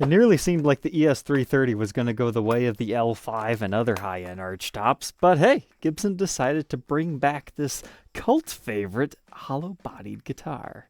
It nearly seemed like the ES-330 was going to go the way of the L5 and other high-end archtops, but hey, Gibson decided to bring back this cult favorite hollow-bodied guitar.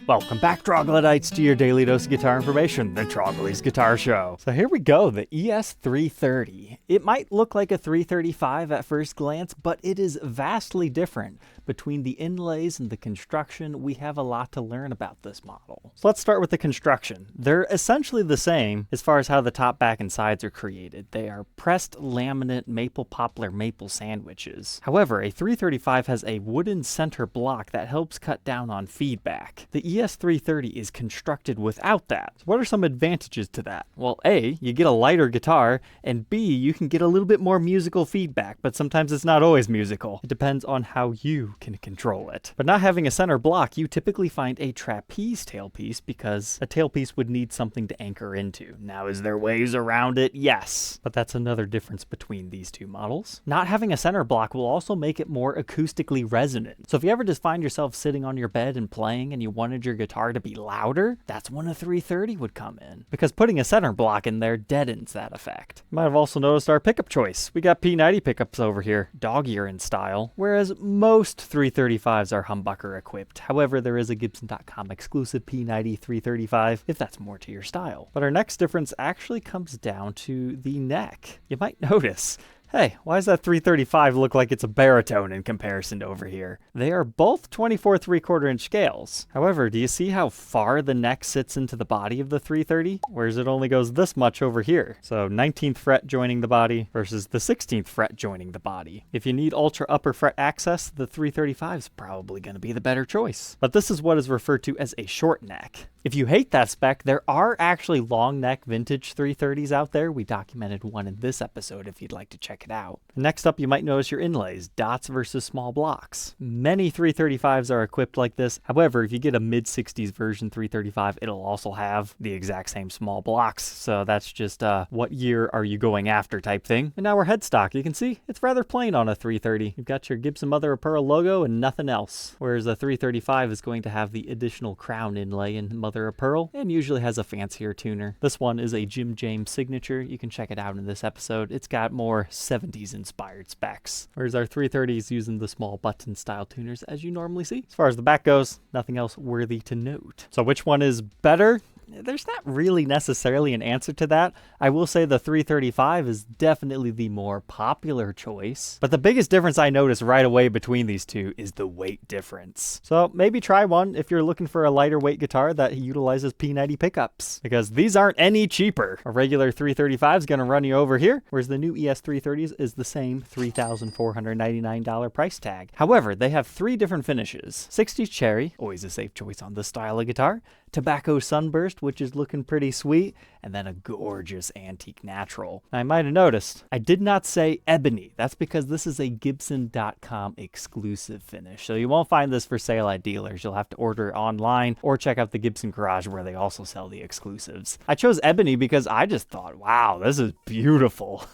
Welcome back, Troglodytes, to your daily dose of guitar information, the Trogly's Guitar Show. So here we go, the ES-330. It might look like a 335 at first glance, but it is vastly different. Between the inlays and the construction, we have a lot to learn about this model. So let's start with the construction. They're essentially the same as far as how the top, back, and sides are created. They are pressed laminate maple poplar maple sandwiches. However, a 335 has a wooden center block that helps cut down on feedback. The ES-330 is constructed without that. So what are some advantages to that? Well, A, you get a lighter guitar, and B, you can get a little bit more musical feedback, but sometimes it's not always musical. It depends on how you can control it. But not having a center block, you typically find a trapeze tailpiece because a tailpiece would need something to anchor into. Now, is there ways around it? Yes. But that's another difference between these two models. Not having a center block will also make it more acoustically resonant. So if you ever just find yourself sitting on your bed and playing and you wanted your guitar to be louder, that's when a 330 would come in. Because putting a center block in there deadens that effect. You might have also noticed our pickup choice. We got P90 pickups over here, dog ear in style, whereas most 335s are humbucker equipped. However, there is a Gibson.com exclusive P90 335 if that's more to your style. But our next difference actually comes down to the neck. You might notice, hey, why does that 335 look like it's a baritone in comparison to over here? They are both 24 3/4 inch scales. However, do you see how far the neck sits into the body of the 330? Whereas it only goes this much over here. So 19th fret joining the body versus the 16th fret joining the body. If you need ultra upper fret access, the 335 is probably going to be the better choice. But this is what is referred to as a short neck. If you hate that spec, there are actually long neck vintage 330s out there. We documented one in this episode if you'd like to check it out. Next up, you might notice your inlays, dots versus small blocks. Many 335s are equipped like this. However, if you get a mid-60s version 335, it'll also have the exact same small blocks. So that's just what year are you going after type thing. And now our headstock, you can see it's rather plain on a 330. You've got your Gibson mother of pearl logo and nothing else. Whereas a 335 is going to have the additional crown inlay and mother of pearl and usually has a fancier tuner. This one is a Jim James signature. You can check it out in this episode. It's got more 70s inspired specs. Whereas our 330 is using the small button style tuners as you normally see. As far as the back goes, nothing else worthy to note. So which one is better? There's not really necessarily an answer to that. I will say the 335 is definitely the more popular choice. But the biggest difference I notice right away between these two is the weight difference. So maybe try one if you're looking for a lighter weight guitar that utilizes P90 pickups. Because these aren't any cheaper. A regular 335 is going to run you over here, whereas the new ES-330s is the same $3,499 price tag. However, they have 3 different finishes. 60s cherry, always a safe choice on this style of guitar. Tobacco sunburst, which is looking pretty sweet, and then a gorgeous antique natural. Now, I might have noticed I did not say ebony. That's because this is a Gibson.com exclusive finish. So you won't find this for sale at dealers. You'll have to order it online or check out the Gibson Garage where they also sell the exclusives. I chose ebony because I just thought, wow, this is beautiful.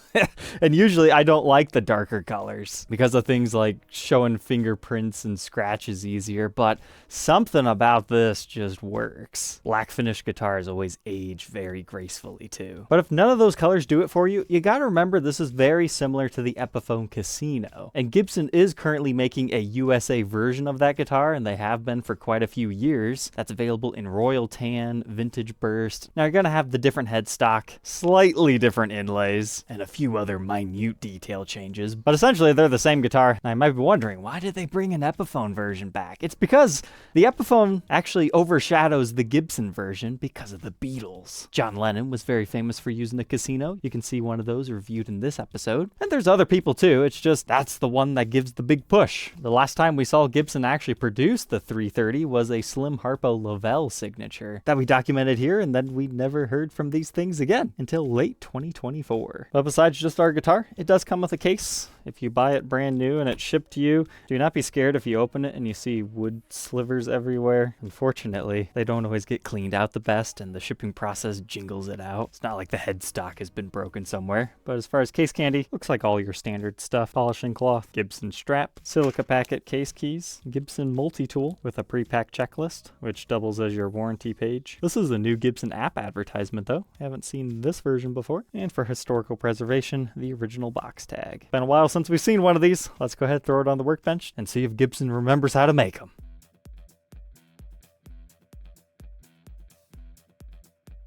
And usually I don't like the darker colors because of things like showing fingerprints and scratches easier, but something about this just works. Black finish guitars always age very gracefully too. But if none of those colors do it for you, you gotta remember this is very similar to the Epiphone Casino. And Gibson is currently making a USA version of that guitar, and they have been for quite a few years. That's available in Royal Tan, Vintage Burst. Now you're gonna have the different headstock, slightly different inlays, and a few other minute detail changes. But essentially they're the same guitar. Now you might be wondering, why did they bring an Epiphone version back? It's because the Epiphone actually overshadows the Gibson version because of the Beatles. John Lennon was very famous for using the Casino. You can see one of those reviewed in this episode. And there's other people too. It's just that's the one that gives the big push. The last time we saw Gibson actually produce the 330 was a Slim Harpo Lavelle signature that we documented here, and then we never heard from these things again until late 2024. But besides just our guitar, it does come with a case. If you buy it brand new and it's shipped to you, do not be scared if you open it and you see wood slivers everywhere. Unfortunately, they don't always get cleaned out the best and the shipping process jingles it out. It's not like the headstock has been broken somewhere. But as far as case candy, looks like all your standard stuff. Polishing cloth, Gibson strap, silica packet case keys, Gibson multi-tool with a pre-packed checklist, which doubles as your warranty page. This is a new Gibson app advertisement though. I haven't seen this version before. And for historical preservation, the original box tag. Been a while since we've seen one of these. Let's go ahead, throw it on the workbench, and see if Gibson remembers how to make them.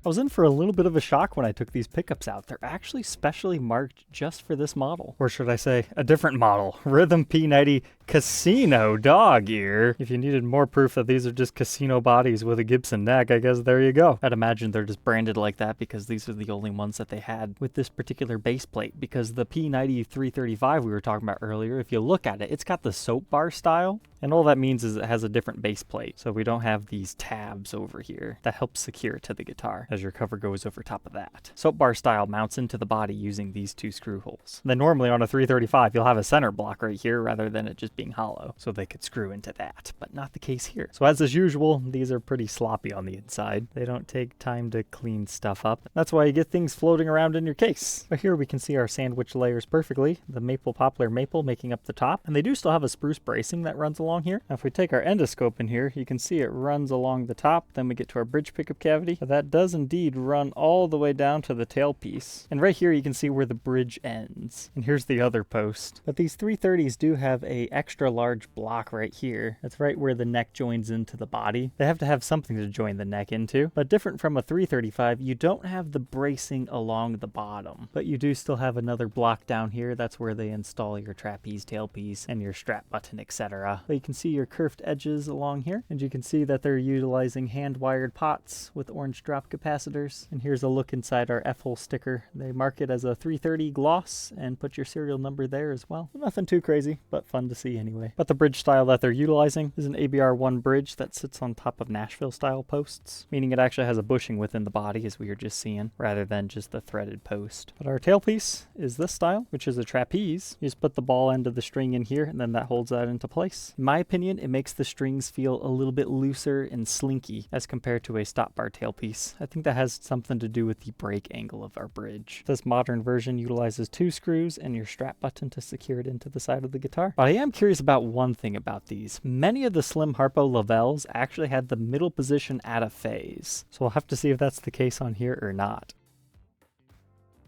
I was in for a little bit of a shock when I took these pickups out. They're actually specially marked just for this model. Or should I say, a different model. Rhythm P90 Casino dog ear. If you needed more proof that these are just casino bodies with a Gibson neck, I guess there you go. I'd imagine they're just branded like that because these are the only ones that they had with this particular base plate. Because the P90 335 we were talking about earlier, if you look at it, it's got the soap bar style. And all that means is it has a different base plate. So we don't have these tabs over here that help secure it to the guitar as your cover goes over top of that. Soap bar style mounts into the body using these two screw holes. Then normally on a 335, you'll have a center block right here rather than it just being hollow. So they could screw into that, but not the case here. So as is usual, these are pretty sloppy on the inside. They don't take time to clean stuff up. That's why you get things floating around in your case. But here we can see our sandwich layers perfectly. The maple poplar maple making up the top. And they do still have a spruce bracing that runs along here. Now if we take our endoscope in here, you can see it runs along the top. Then we get to our bridge pickup cavity. But that does indeed run all the way down to the tailpiece. And right here you can see where the bridge ends. And here's the other post. But these 330s do have a extra large block right here. That's right where the neck joins into the body. They have to have something to join the neck into. But different from a 335, you don't have the bracing along the bottom. But you do still have another block down here. That's where they install your trapeze tailpiece and your strap button, etc. But you can see your curved edges along here. And you can see that they're utilizing hand-wired pots with orange drop capacitors. And here's a look inside our F-hole sticker. They mark it as a 330 gloss and put your serial number there as well. Nothing too crazy, but fun to see anyway. But the bridge style that they're utilizing is an ABR1 bridge that sits on top of Nashville style posts, meaning it actually has a bushing within the body as we were just seeing, rather than just the threaded post. But our tailpiece is this style, which is a trapeze. You just put the ball end of the string in here and then that holds that into place. In my opinion, it makes the strings feel a little bit looser and slinky as compared to a stop bar tailpiece. I think that has something to do with the break angle of our bridge. This modern version utilizes 2 screws and your strap button to secure it into the side of the guitar. But I am curious about one thing about these. Many of the Slim Harpo Lavelles actually had the middle position at a phase. So we'll have to see if that's the case on here or not.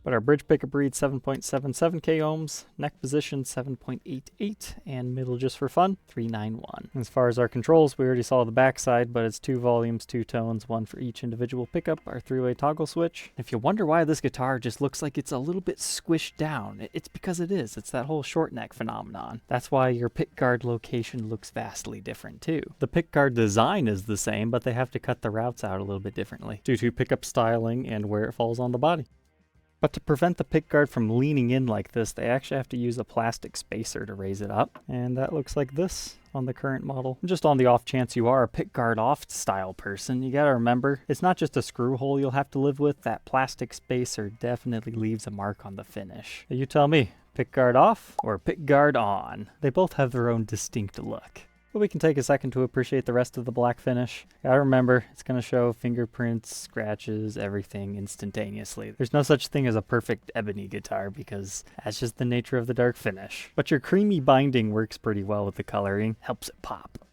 But our bridge pickup reads 7.77 k ohms, neck position 7.88, and middle just for fun, 391. As far as our controls, we already saw the backside, but it's 2 volumes, 2 tones, 1 for each individual pickup, our 3-way toggle switch. If you wonder why this guitar just looks like it's a little bit squished down, it's because it is. It's that whole short neck phenomenon. That's why your pick guard location looks vastly different too. The pick guard design is the same, but they have to cut the routes out a little bit differently due to pickup styling and where it falls on the body. But to prevent the pickguard from leaning in like this, they actually have to use a plastic spacer to raise it up. And that looks like this on the current model. Just on the off chance you are a pickguard off style person, you gotta remember, it's not just a screw hole you'll have to live with. That plastic spacer definitely leaves a mark on the finish. You tell me, pickguard off or pickguard on? They both have their own distinct look. But we can take a second to appreciate the rest of the black finish. Gotta remember, it's gonna show fingerprints, scratches, everything instantaneously. There's no such thing as a perfect ebony guitar because that's just the nature of the dark finish. But your creamy binding works pretty well with the coloring, helps it pop.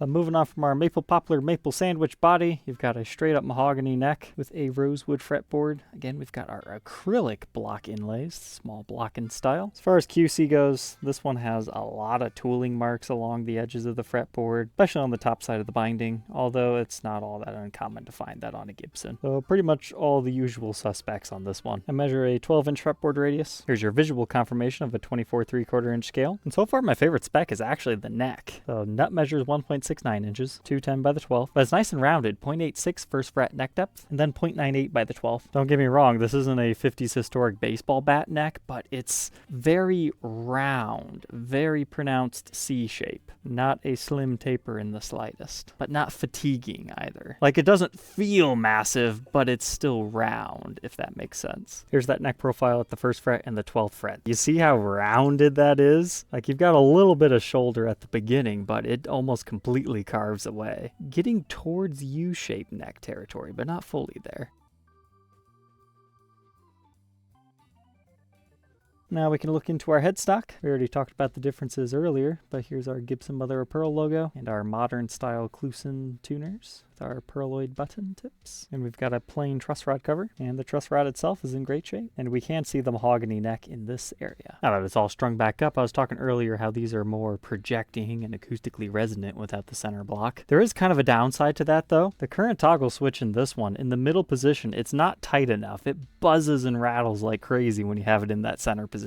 Moving on from our maple poplar maple sandwich body, you've got a straight up mahogany neck with a rosewood fretboard. Again, we've got our acrylic block inlays, small block in style. As far as QC goes, this one has a lot of tooling marks along the edges of the fretboard, especially on the top side of the binding, although it's not all that uncommon to find that on a Gibson. So pretty much all the usual suspects on this one. I measure a 12-inch fretboard radius. Here's your visual confirmation of a 24 3/4 inch scale. And so far my favorite spec is actually the neck. So nut measures 1.7 0.69 inches, 210 by the 12, but it's nice and rounded, 0.86 first fret neck depth, and then 0.98 by the 12. Don't get me wrong, this isn't a 50s historic baseball bat neck, but it's very round, very pronounced C shape. Not a slim taper in the slightest, but not fatiguing either. Like, it doesn't feel massive, but it's still round, if that makes sense. Here's that neck profile at the first fret and the 12th fret. You see how rounded that is? Like, you've got a little bit of shoulder at the beginning, but it almost completely carves away. Getting towards U-shaped neck territory, but not fully there. Now we can look into our headstock. We already talked about the differences earlier, but here's our Gibson mother of pearl logo and our modern style Kluson tuners with our pearloid button tips. And we've got a plain truss rod cover, and the truss rod itself is in great shape. And we can see the mahogany neck in this area. Now that it's all strung back up, I was talking earlier how these are more projecting and acoustically resonant without the center block. There is kind of a downside to that though. The current toggle switch in this one, in the middle position, it's not tight enough. It buzzes and rattles like crazy when you have it in that center position.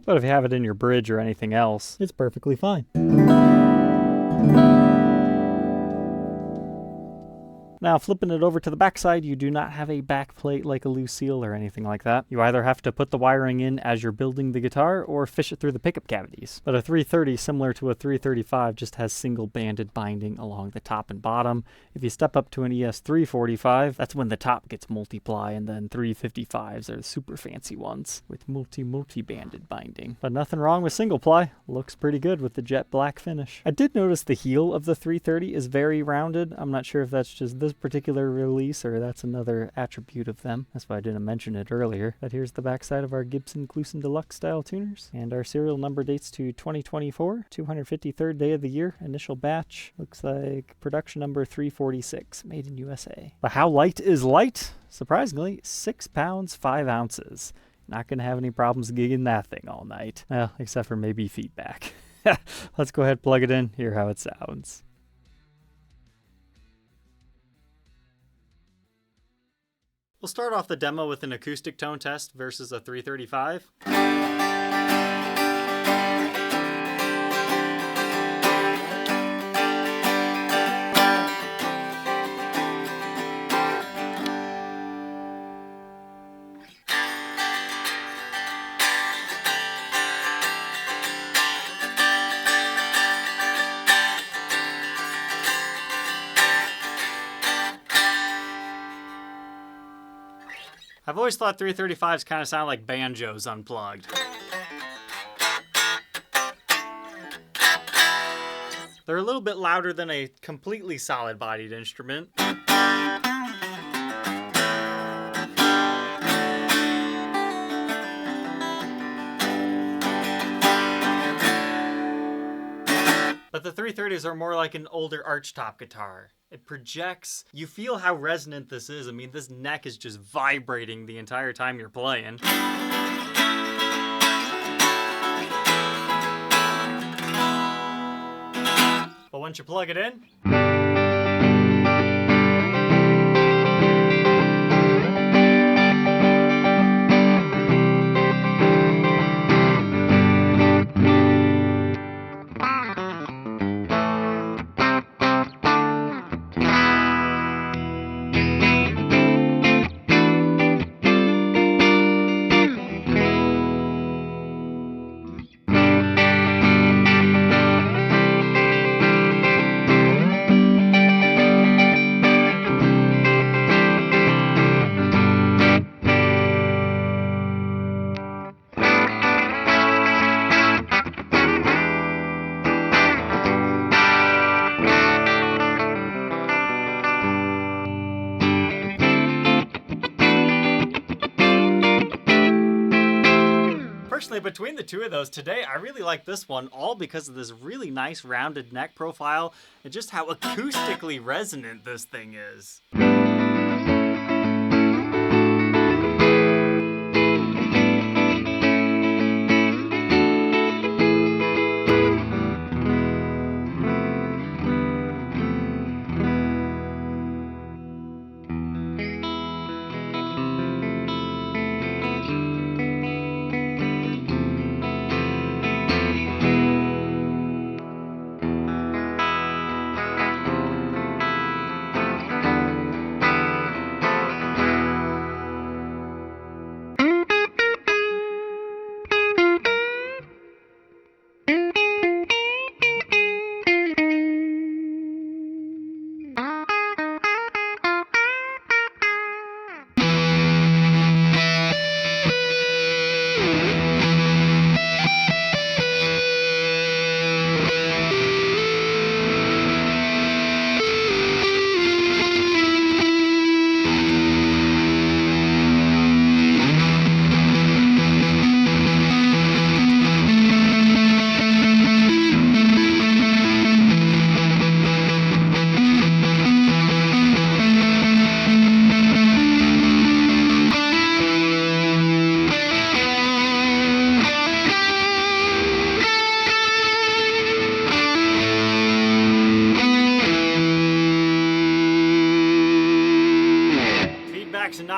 But if you have it in your bridge or anything else, it's perfectly fine. Now, flipping it over to the backside, you do not have a back plate like a Lucille or anything like that. You either have to put the wiring in as you're building the guitar or fish it through the pickup cavities. But a 330, similar to a 335, just has single banded binding along the top and bottom. If you step up to an ES-345, that's when the top gets multiply, and then 355s are the super fancy ones with multi-banded binding. But nothing wrong with single ply. Looks pretty good with the jet black finish. I did notice the heel of the 330 is very rounded. I'm not sure if that's just this particular release or that's another attribute of them. That's why I didn't mention it earlier. But here's the backside of our Gibson Kluson Deluxe style tuners, and our serial number dates to 2024, 253rd day of the year, initial batch. Looks like production number 346, made in USA. But how light is light? Surprisingly, 6 pounds 5 ounces. Not gonna have any problems gigging that thing all night. Well, except for maybe feedback. Let's go ahead, plug it in, hear how it sounds. We'll start off the demo with an acoustic tone test versus a 335. I've always thought 335s kind of sound like banjos unplugged. They're a little bit louder than a completely solid-bodied instrument. But the 330s are more like an older archtop guitar. It projects. You feel how resonant this is. I mean, this neck is just vibrating the entire time you're playing. But once you plug it in, personally, between the two of those today, I really like this one, all because of this really nice rounded neck profile and just how acoustically resonant this thing is.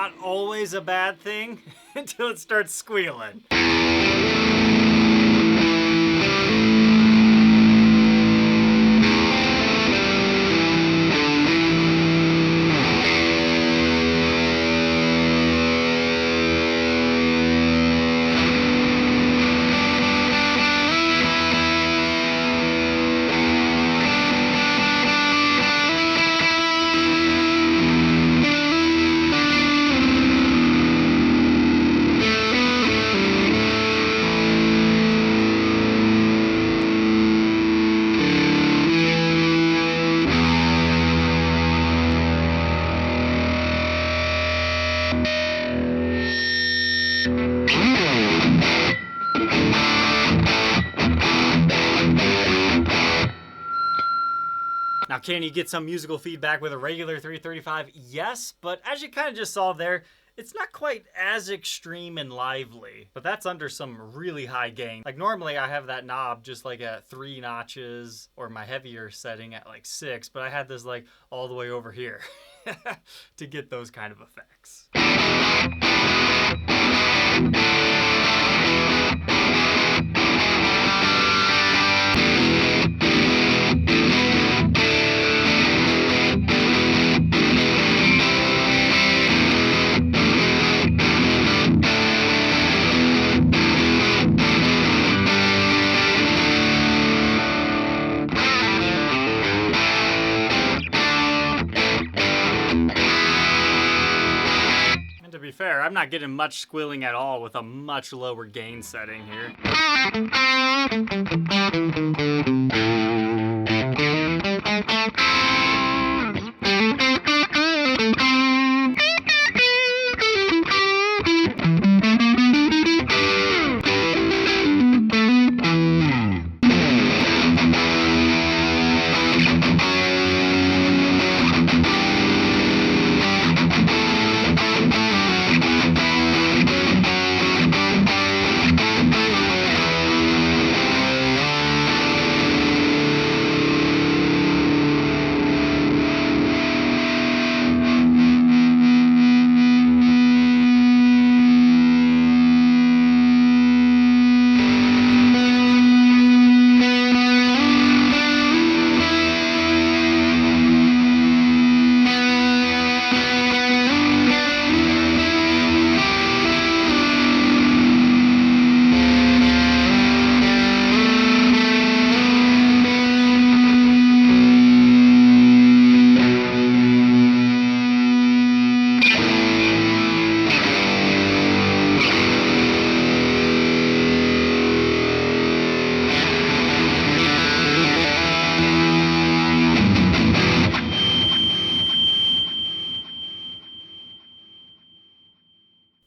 not always a bad thing until it starts squealing. Now, can you get some musical feedback with a regular 335? Yes, but as you kind of just saw there, it's not quite as extreme and lively, but that's under some really high gain. Like normally I have that knob just like at 3 notches or my heavier setting at like 6, but I had this like all the way over here to get those kind of effects. To be fair, I'm not getting much squealing at all with a much lower gain setting here.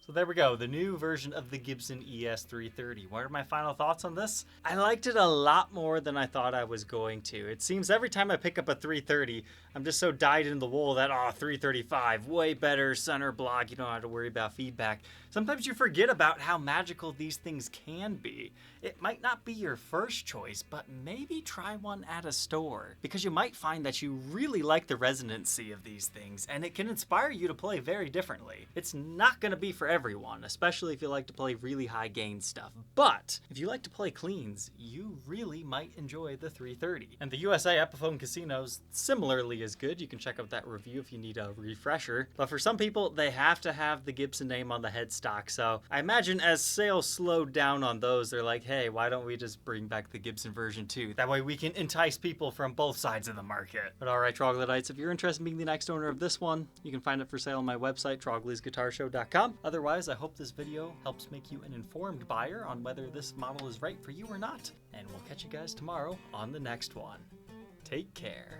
So there we go, the new version of the Gibson ES-330. What are my final thoughts on this? I liked it a lot more than I thought I was going to. It seems every time I pick up a 330, I'm just so dyed in the wool that, 335, way better, center block, you don't have to worry about feedback. Sometimes you forget about how magical these things can be. It might not be your first choice, but maybe try one at a store, because you might find that you really like the resonancy of these things, and it can inspire you to play very differently. It's not going to be for everyone, especially if you like to play really high gain stuff, but if you like to play cleans, you really might enjoy the 330. And the USA Epiphone Casino's similarly is good. You can check out that review if you need a refresher, but for some people, they have to have the Gibson name on the headstock, so I imagine as sales slowed down on those, they're like, hey, why don't we just bring back the Gibson version too? That way we can entice people from both sides of the market. But alright, Troglodytes, if you're interested in being the next owner of this one, you can find it for sale on my website, troglysguitarshow.com. Otherwise, I hope this video helps make you an informed buyer on whether this model is right for you or not. And we'll catch you guys tomorrow on the next one. Take care.